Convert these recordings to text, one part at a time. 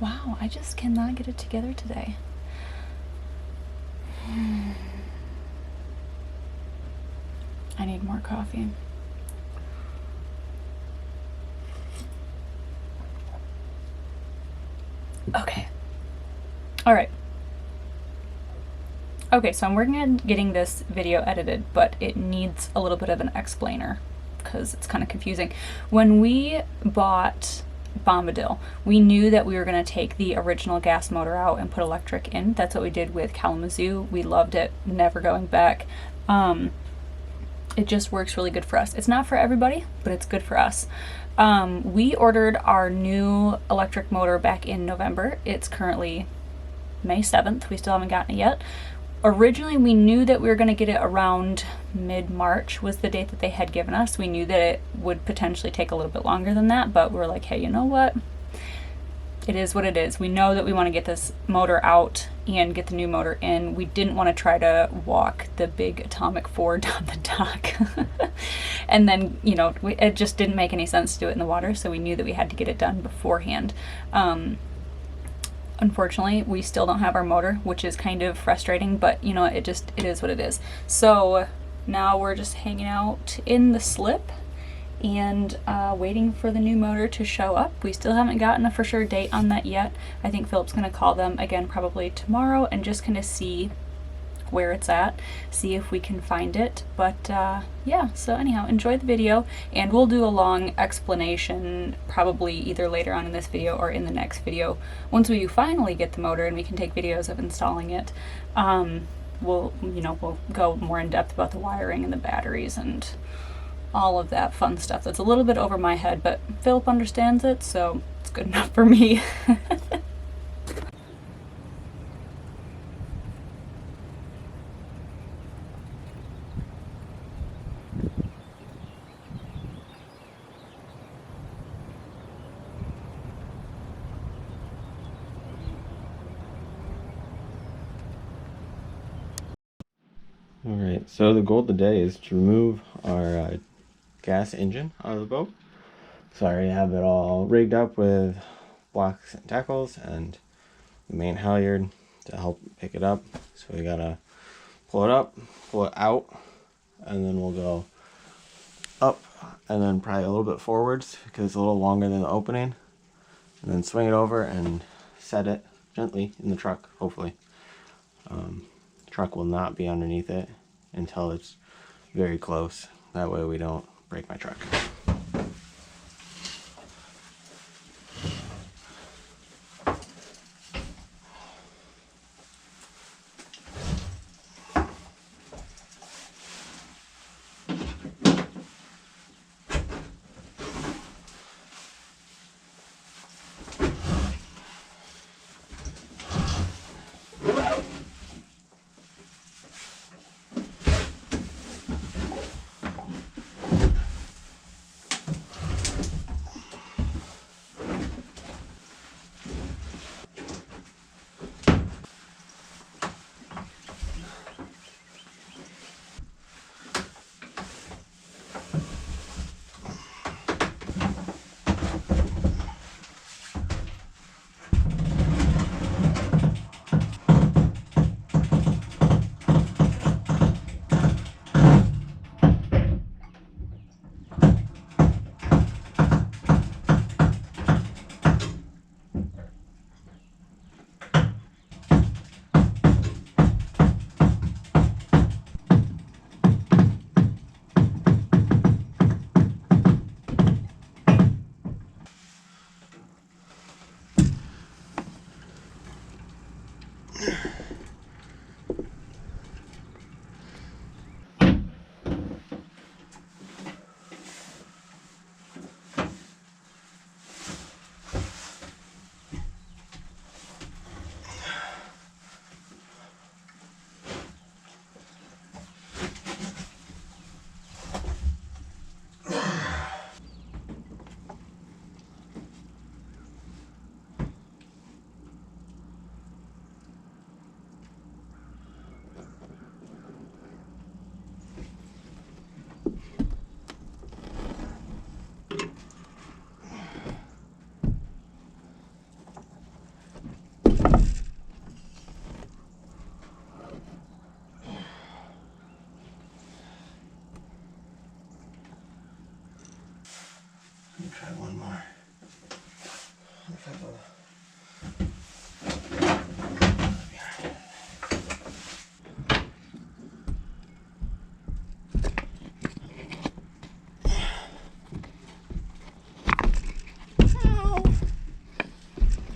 Wow, I just cannot get it together today. I need more coffee. Okay. All right. Okay, so I'm working on getting this video edited, but it needs a little bit of an explainer because it's kind of confusing. When we bought Bombadil, we knew that we were going to take the original gas motor out and put electric in. That's what we did with Kalamazoo. We loved it, never going back. It just works really good for us. It's not for everybody, but it's good for us. We ordered our new electric motor back in November. It's currently May 7th. We still haven't gotten it yet. Originally, we knew that we were going to get it around mid-March was the date that they had given us. We knew that it would potentially take a little bit longer than that, but we were like, hey, you know what? It is what it is. We know that we want to get this motor out and get the new motor in. We didn't want to try to walk the big atomic Ford down the dock. And then, you know, it just didn't make any sense to do it in the water, so we knew that we had to get it done beforehand. Unfortunately, we still don't have our motor, which is kind of frustrating, but you know, it is what it is. So now we're just hanging out in the slip and waiting for the new motor to show up. We still haven't gotten a for sure date on that yet. I think Philip's gonna call them again probably tomorrow and just kind of see where it's at, see if we can find it. But yeah, so anyhow, enjoy the video, and we'll do a long explanation probably either later on in this video or in the next video once we finally get the motor and we can take videos of installing it. We'll go more in depth about the wiring and the batteries and all of that fun stuff that's a little bit over my head, but Philip understands it, so it's good enough for me. Alright, so the goal today is to remove our gas engine out of the boat. So I already have it all rigged up with blocks and tackles and the main halyard to help pick it up. So we gotta pull it up, pull it out, and then we'll go up and then probably a little bit forwards because it's a little longer than the opening, and then swing it over and set it gently in the truck, hopefully. Truck will not be underneath it until it's very close. That way we don't break my truck.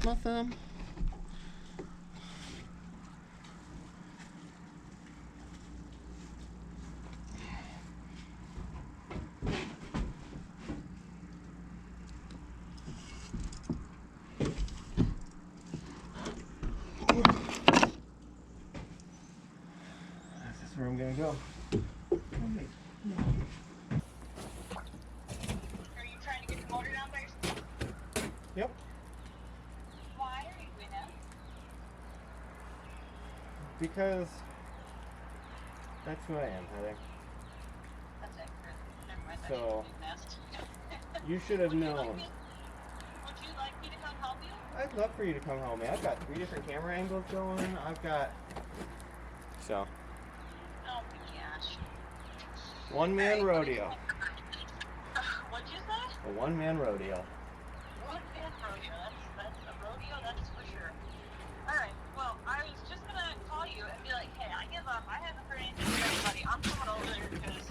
My thumb. That's where I'm gonna go. Are you trying to get the motor down by yourself? Yep. Why are you doing that? Because that's who I am, Heather. That's accurate. Never mind. So, I didn't nest. You should have known. Would you like me to come help you? I'd love for you to come help me. I've got 3 different camera angles going. I've got... So. Oh my gosh. One-man rodeo. What'd you say? A one-man rodeo. One-man rodeo. That's a rodeo, that's for sure. Alright, well, I was just gonna call you and be like, hey, I give up. I haven't heard anything from anybody. I'm coming over there because,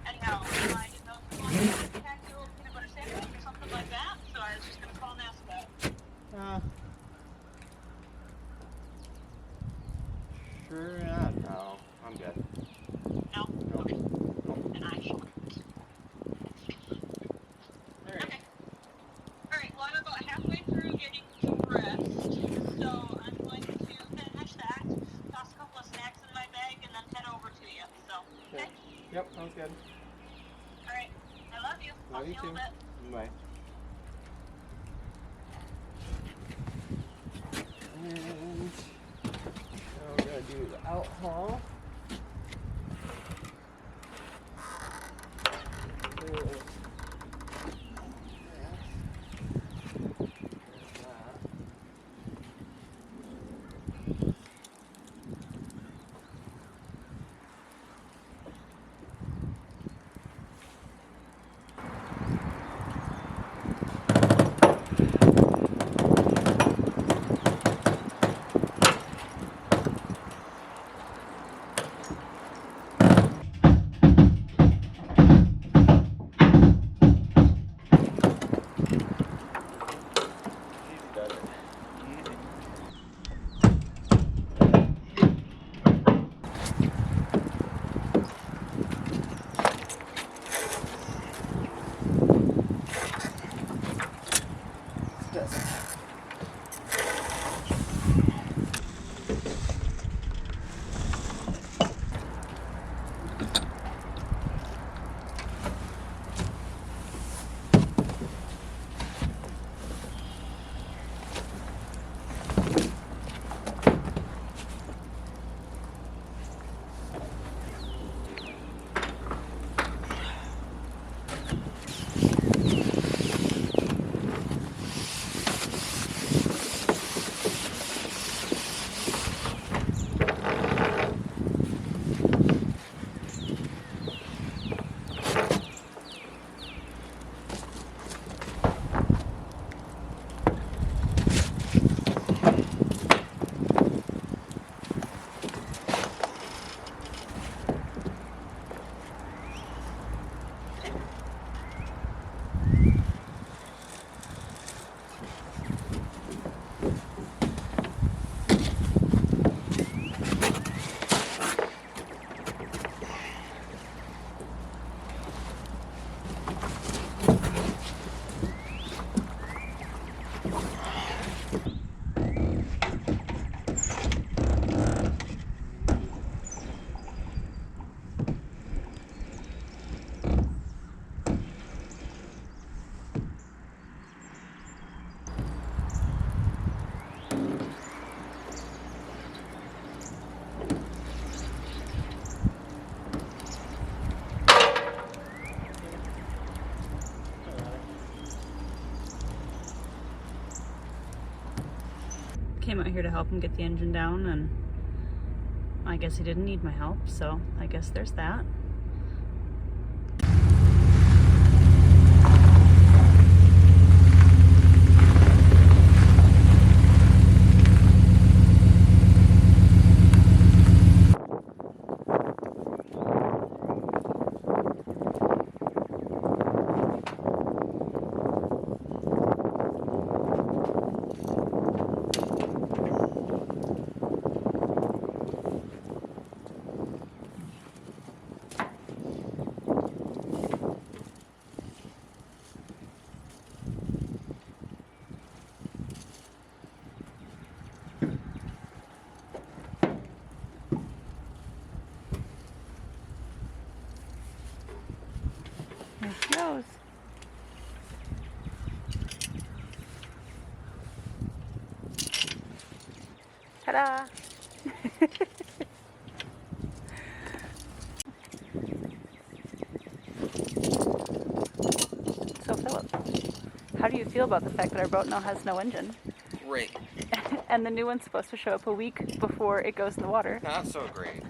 anyhow, I didn't know if you wanted to pack you a little peanut butter sandwich or something like that, so I was just gonna call and ask that. Sure not. No, I'm good. No? No. Okay. No. And I shall. Alright. Okay. Alright, well, I'm about halfway through getting some rest, so I'm going to finish that, toss a couple of snacks in my bag, and then head over to you. So, okay? Yep, sounds good. Alright, I love you. I'll Love see you you in a too. little bit. Bye. And now we're gonna do the out haul. Came out here to help him get the engine down, and I guess he didn't need my help, so I guess there's that. Ta-da! So Philip, how do you feel about the fact that our boat now has no engine? Great. And the new one's supposed to show up a week before it goes in the water. Not so great.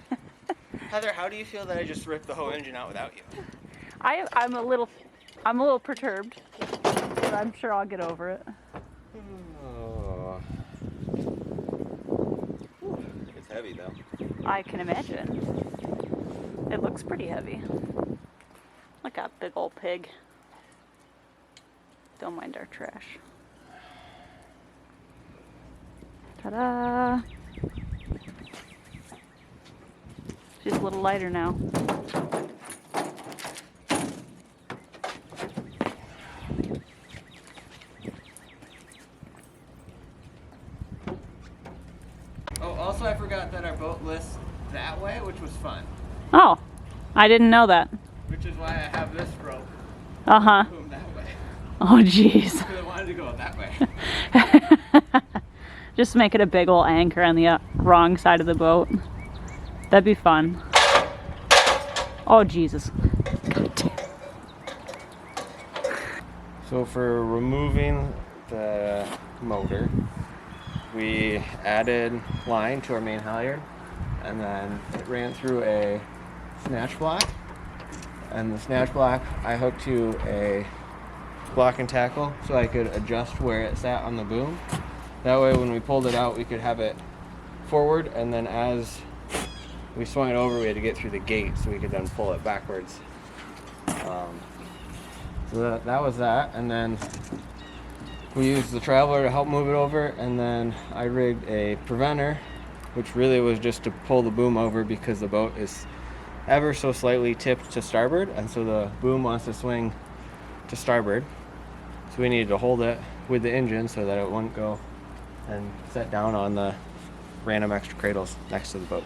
Heather, how do you feel that I just ripped the whole engine out without you? I'm a little perturbed, but I'm sure I'll get over it. Oh. It's heavy though. I can imagine. It looks pretty heavy. Look at big old pig. Don't mind our trash. Ta-da! She's a little lighter now. Oh, also I forgot that our boat lists that way, which was fun. Oh, I didn't know that. Which is why I have this rope. Uh-huh. Boom that way. Oh, jeez. Because I wanted to go that way. Just make it a big old anchor on the wrong side of the boat. That'd be fun. Oh, Jesus. God damn. So for removing the motor, we added line to our main halyard, and then it ran through a snatch block. And the snatch block I hooked to a block and tackle so I could adjust where it sat on the boom. That way when we pulled it out we could have it forward, and then as we swung it over we had to get through the gate so we could then pull it backwards. So that was that, and then we used the traveler to help move it over, and then I rigged a preventer, which really was just to pull the boom over because the boat is ever so slightly tipped to starboard, and so the boom wants to swing to starboard. So we needed to hold it with the engine so that it wouldn't go and set down on the random extra cradles next to the boat.